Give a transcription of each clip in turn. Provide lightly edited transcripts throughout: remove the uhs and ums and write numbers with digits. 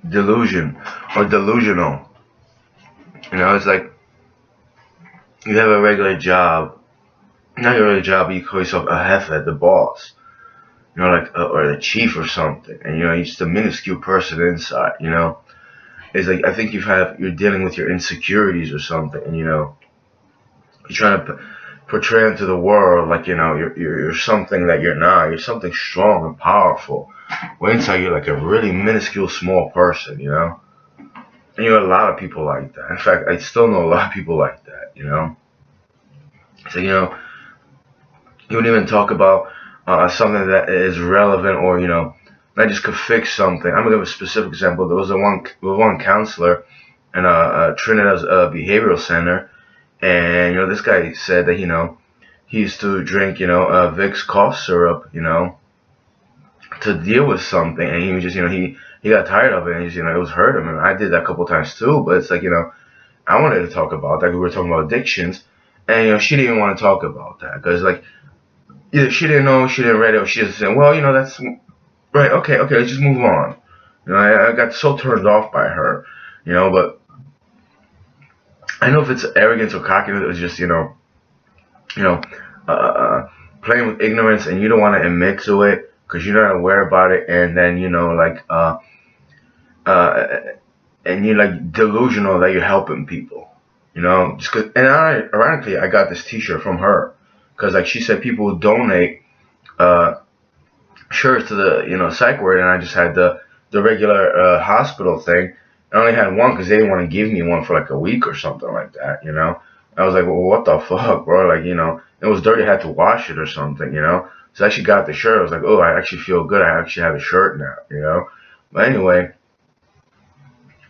delusion or delusional. It's like you have a regular job, not your regular job, but you call yourself a jefe, the boss, like or the chief or something, and you're just a minuscule person inside. It's like I think you're dealing with your insecurities or something, and you're trying to portray into the world like you're something that you're not. You're something strong and powerful. When inside you're like a really minuscule, small person, And you know a lot of people like that. In fact, I still know a lot of people like that. So you wouldn't even talk about something that is relevant or not just could fix something. I'm gonna give a specific example. There was one counselor in Trinidad's behavioral center, and this guy said that he used to drink Vicks cough syrup to deal with something, and he was just he got tired of it, and it was hurt him, and I did that a couple times too. But it's like I wanted to talk about that. We were talking about addictions, and she didn't want to talk about that because like either she didn't know, she didn't read it, or she just said, well, that's right. Okay, let's just move on. I got so turned off by her, but I know if it's arrogance or cockiness, it's just you know, playing with ignorance, and you don't want to admit to it because you're not aware about it, and then uh, and you're like delusional that you're helping people, just cause, and ironically, I got this T-shirt from her because like she said, people would donate uh, shirts to the psych ward, and I just had the regular hospital thing. I only had one because they didn't want to give me one for like a week or something like that. I was like, well, what the fuck, bro? Like, it was dirty. I had to wash it or something. So I actually got the shirt. I was like, oh, I actually feel good. I actually have a shirt now. But anyway,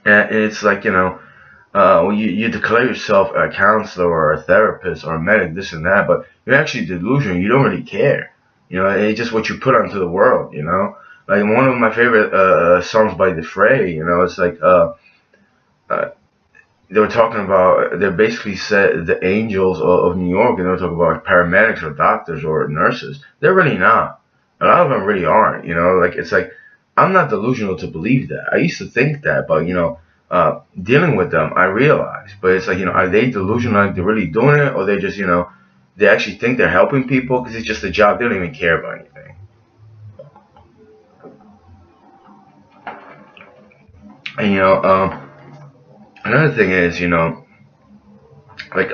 and it's like, well, you declare yourself a counselor or a therapist or a medic, this and that, but you're actually delusional. You don't really care. It's just what you put onto the world. Like one of my favorite songs by The Fray, it's like uh, they were talking about, they basically said the angels of New York, and they were talking about paramedics or doctors or nurses. They're really not. A lot of them really aren't. Like it's like I'm not delusional to believe that. I used to think that, but dealing with them, I realized. But it's like are they delusional? Like they're really doing it, or they just they actually think they're helping people because it's just a job. They don't even care about anything. And another thing is like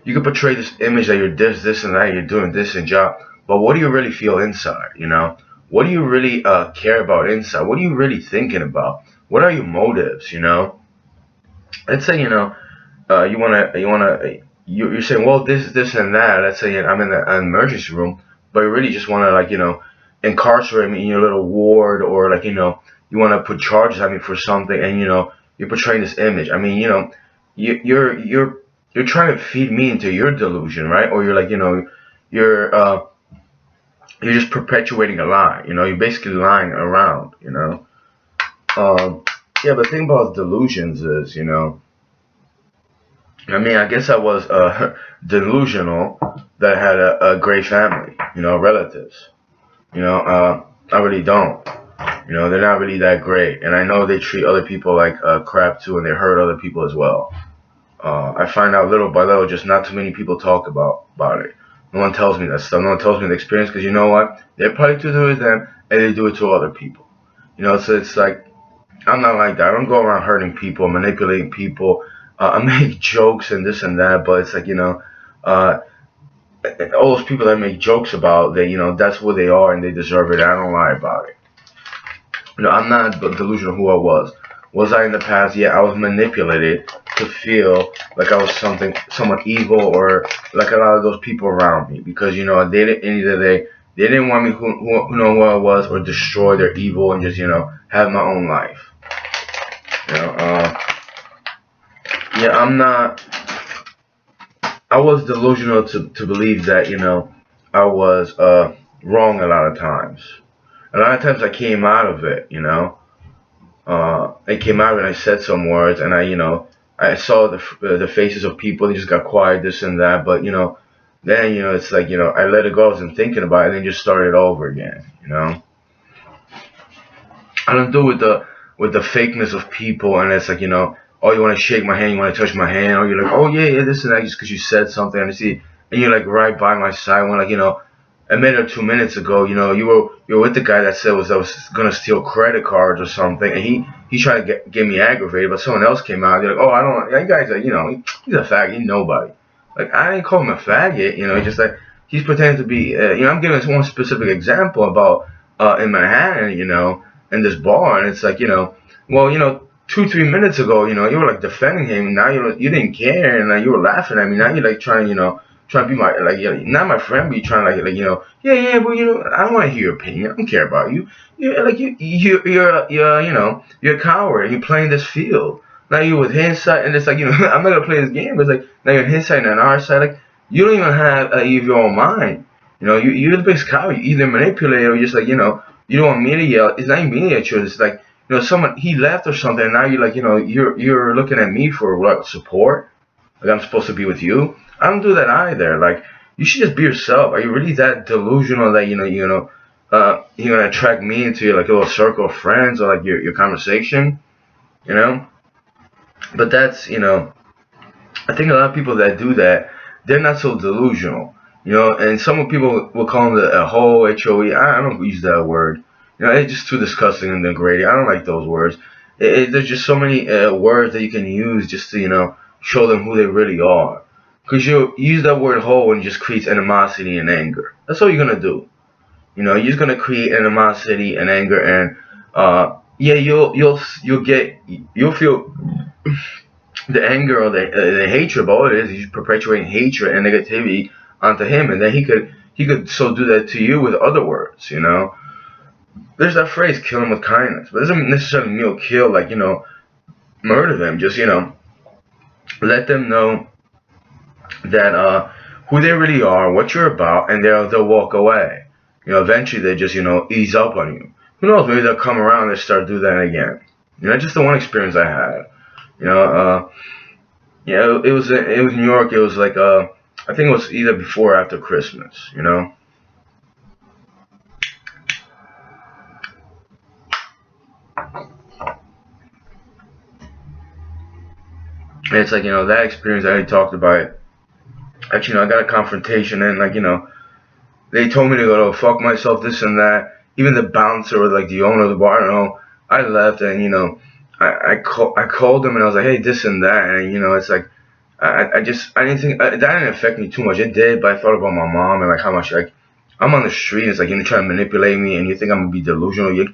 you can portray this image that you're this and that, you're doing this and job, but what do you really feel inside? What do you really care about inside? What are you really thinking about? What are your motives? Let's say you're saying, well, this and that. Let's say I'm in an emergency room, but you really just want to like incarcerate me in your little ward, or like you want to put charges on me for something, and you're portraying this image. I mean, you, you're you're you're trying to feed me into your delusion, right? Or you're like you're you're just perpetuating a lie. You're basically lying around. Um, yeah, but the thing about delusions is I mean, I guess I was delusional that I had a great family, relatives. I really don't. They're not really that great, and I know they treat other people like crap too, and they hurt other people as well. I find out little by little, just not too many people talk about it. No one tells me that stuff. No one tells me the experience because you know what? They probably do it to them, and they do it to other people. So it's like I'm not like that. I don't go around hurting people, manipulating people. I make jokes and this and that, but it's like uh, all those people that make jokes about that, that's what they are and they deserve it. I don't lie about it. I'm not delusional who I was. Was I in the past? Yeah, I was manipulated to feel like I was someone evil, or like a lot of those people around me, because they didn't, end of the day, they didn't want me who know who I was, or destroy their evil and just have my own life. You know, uh, yeah, I was delusional to believe that I was wrong a lot of times. A lot of times I came out of it. I came out and I said some words, and I saw the faces of people. They just got quiet, this and that. But then it's like I let it go. I wasn't thinking about it, and then just started over again. I don't do with the fakeness of people, and it's like, oh, you want to shake my hand, you want to touch my hand, or you're like, oh yeah, yeah, this and that, just because you said something, and I see, and you're like right by my side when, like, a minute or 2 minutes ago, you were with the guy that said was gonna steal credit cards or something, and he tried to get me aggravated, but someone else came out. You're like, oh, I don't. That guy's like, he's a faggot. He's nobody. Like, I didn't call him a faggot. He's just like, he's pretending to be. I'm giving this one specific example about in Manhattan, in this bar, and it's like, well, 2 3 minutes ago, you were like defending him, and now you didn't care, and you were laughing at me. Now you're like trying to be my, like, not my friend, but you're trying to, like, yeah, yeah, but I don't want to hear your opinion. I don't care about you. You're like, you're a coward, and you're playing this field. Now you're with his side, and it's like, I'm not gonna play this game, but it's like, now you're on his side and on our side. Like, you don't even have your own mind. You're the biggest coward. You either manipulate or just like, you don't want me to yell. It's not even me at you. It's like, someone, he left or something, and now you're like, you're looking at me for what, support? Like, I'm supposed to be with you? I don't do that either. Like, you should just be yourself. Are you really that delusional that you're gonna attract me into your, like, a little circle of friends, or like your conversation? You know? But that's, I think a lot of people that do that, they're not so delusional. And some people will call them a hoe, HOE. I don't use that word. It's just too disgusting and degrading. I don't like those words. There's just so many words that you can use just to, show them who they really are. Because you use that word hoe and it just creates animosity and anger. That's all you're going to do. You're just going to create animosity and anger, and yeah, you'll feel the anger or the hatred, but all it is you're perpetuating hatred and negativity onto him, and then he could so do that to you with other words. There's that phrase, kill him with kindness, but it doesn't necessarily mean kill, like, murder them. Just, let them know that who they really are, what you're about, and they'll walk away. Eventually they just, ease up on you. Who knows, maybe they'll come around and start do that again. Just the one experience I had. It was New York. It was like I think it was either before or after Christmas. And it's like, that experience I already talked about it. Actually, I got a confrontation, and, like, they told me to go to fuck myself, this and that. Even the bouncer or, like, the owner of the bar, I don't know. I left, and, I called them, and I was like, hey, this and that, and, it's like, I didn't think that didn't affect me too much. It did, but I thought about my mom and, like, how much, like, I'm on the street. It's like, you're trying to manipulate me, and you think I'm gonna be delusional. You're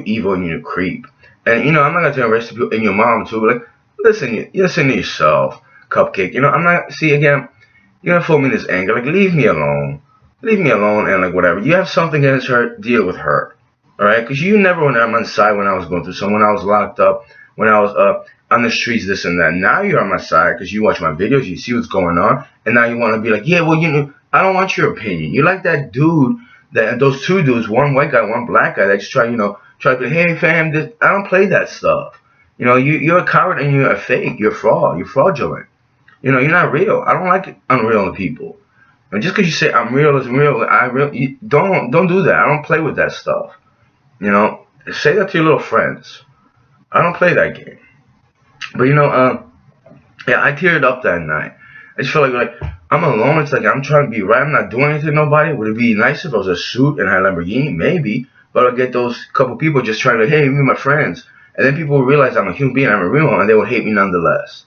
evil and you're a creep. And, I'm not gonna tell the rest of you and your mom too. But, like, listen to yourself, cupcake. I'm not. See, again, you're gonna fool me in this anger. Like, leave me alone. Leave me alone, and, like, whatever. You have something against her, deal with her. Alright? Because you never were on my side when I was going through something, when I was locked up, when I was on the streets, this and that. Now you're on my side because you watch my videos, you see what's going on, and now you want to be like, yeah, well, I don't want your opinion. You're like that dude, those two dudes, one white guy, one black guy, that just try to be, hey, fam, I don't play that stuff. You're a coward and you're a fake. You're fraud. You're fraudulent. You're not real. I don't like unreal people. And just because you say I'm real is real, don't do that. I don't play with that stuff. Say that to your little friends. I don't play that game. But yeah, I teared up that night. I just felt like I'm alone. It's like I'm trying to be right. I'm not doing anything to nobody. Would it be nice if I was a suit and had a Lamborghini? Maybe. But I'll get those couple people just trying to, hey, meet my friends. And then people will realize I'm a human being, I'm a real one, and they will hate me nonetheless.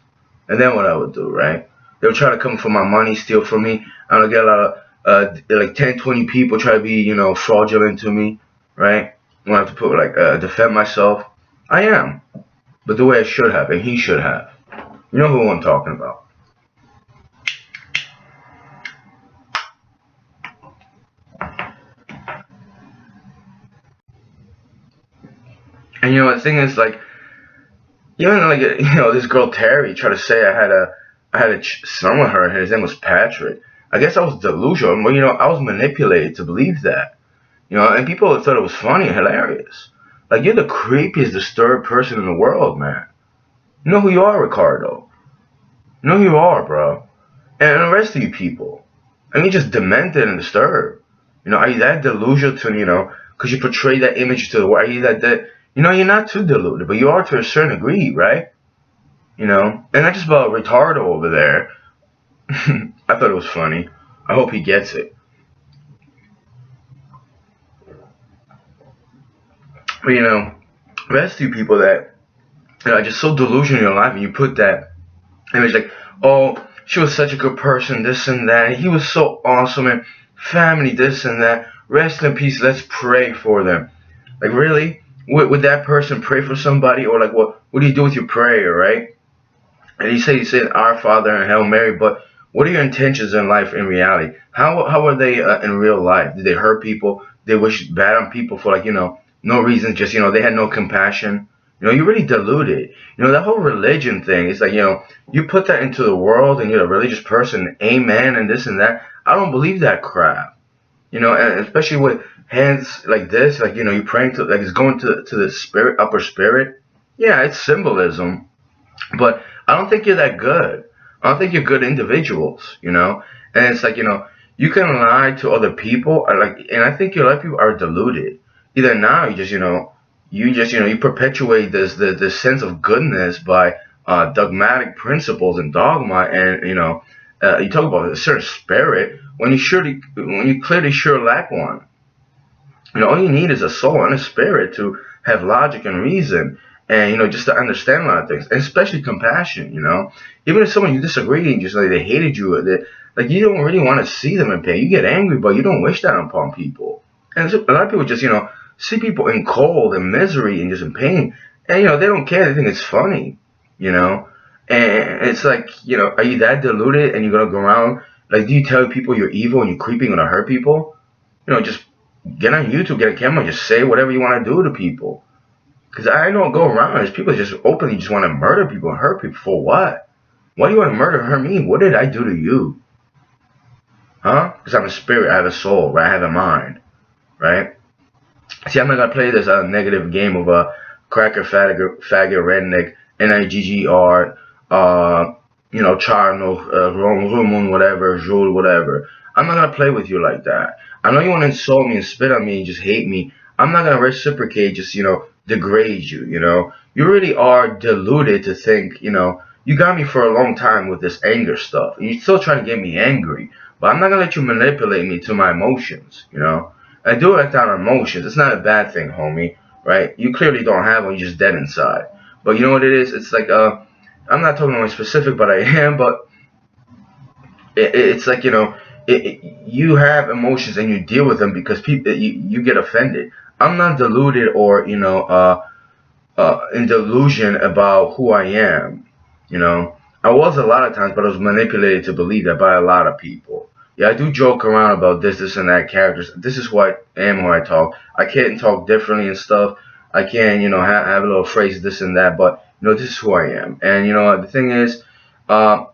And then what I would do, right? They would try to come for my money, steal from me. I would get a lot of, like 10, 20 people try to be, fraudulent to me, right? I have to put, like, defend myself. I am. But the way I should have, and he should have. You know who I'm talking about. And the thing is, like, even like, this girl Terry tried to say I had a son with her, and his name was Patrick. I guess I was delusional. Well, I was manipulated to believe that. And people thought it was funny and hilarious. Like, you're the creepiest, disturbed person in the world, man. You know who you are, Ricardo. You know who you are, bro. And the rest of you people. I mean, just demented and disturbed. Are you that delusional to, because you portray that image to the world? Are you that You're not too deluded, but you are to a certain degree, right? And not just about Ritardo over there. I thought it was funny. I hope he gets it. But there's two people that are just so delusional in your life, and you put that image like, oh, she was such a good person, this and that. He was so awesome, and family, this and that. Rest in peace. Let's pray for them. Like, really? Would that person pray for somebody, or like, what do you do with your prayer, right? And you say Our Father and Hail Mary, but what are your intentions in life in reality? How are they in real life? Did they hurt people? They wish bad on people for like no reason, just they had no compassion. You're really deluded. That whole religion thing. It's like you put that into the world, and you're a religious person, amen, and this and that. I don't believe that crap. And especially with hands like this, like you're praying to, like it's going to the spirit, upper spirit. Yeah, it's symbolism, but I don't think you're that good. I don't think you're good individuals. And it's like, you can lie to other people, and I think a lot of people are deluded. Either now you perpetuate this sense of goodness by dogmatic principles and dogma, and you talk about a certain spirit when you clearly sure lack one. All you need is a soul and a spirit to have logic and reason, and just to understand a lot of things, and especially compassion. Even if someone you disagree and just like they hated you, like you don't really want to see them in pain. You get angry, but you don't wish that upon people. And a lot of people just see people in cold and misery and just in pain, and they don't care. They think it's funny. you know. And it's like, are you that deluded and you're gonna go around like, do you tell people you're evil and you're creeping gonna hurt people? Just get on YouTube, get a camera, and just say whatever you want to do to people. Because I don't go around. There's people that just openly just want to murder people and hurt people for what? Why do you want to murder and hurt me? What did I do to you? Huh? Because I'm a spirit, I have a soul, right? I have a mind, right? See, I'm not gonna play this negative game of a cracker, faggot, redneck, Niggr, Charno, Rumun, whatever, Jul, whatever. I'm not gonna play with you like that. I know you want to insult me and spit on me and just hate me. I'm not gonna reciprocate, just degrade you. You really are deluded to think. You got me for a long time with this anger stuff, and you're still trying to get me angry. But I'm not gonna let you manipulate me to my emotions. I do act out on emotions. It's not a bad thing, homie. Right? You clearly don't have them. You're just dead inside. But you know what it is? It's like I'm not talking about specific, but I am. But it's like you have emotions and you deal with them because people you get offended. I'm not deluded or in delusion about who I am. I was a lot of times, but I was manipulated to believe that by a lot of people. Yeah, I do joke around about this, and that characters. This is who I am, who I talk. I can't talk differently and stuff. I can, have a little phrase, this and that, but this is who I am. And the thing is, yeah,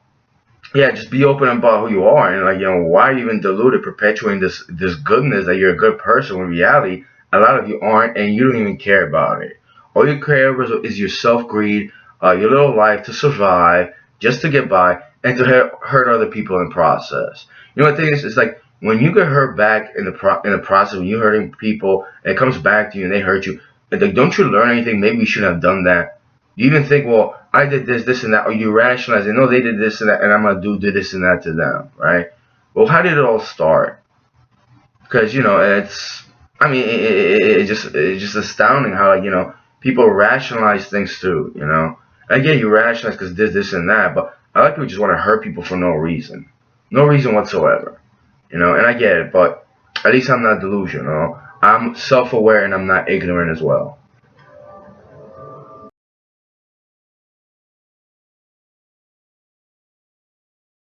just be open about who you are, and like, why are you even deluded, perpetuating this goodness that you're a good person when in reality a lot of you aren't, and you don't even care about it. All you care about is your self greed, your little life to survive, just to get by, and to hurt other people in the process. The thing is, it's like when you get hurt back in the process, when you're hurting people, and it comes back to you and they hurt you, like, don't you learn anything? Maybe you shouldn't have done that. You even think, well, I did this, and that, or you rationalize it. No, they did this and that, and I'm gonna do this and that to them, right? Well, how did it all start? Because it's, I mean, it's just astounding how like people rationalize things too. And again, you rationalize because this and that, but a lot of people just want to hurt people for no reason whatsoever. And I get it, but at least I'm not delusional. I'm self-aware and I'm not ignorant as well.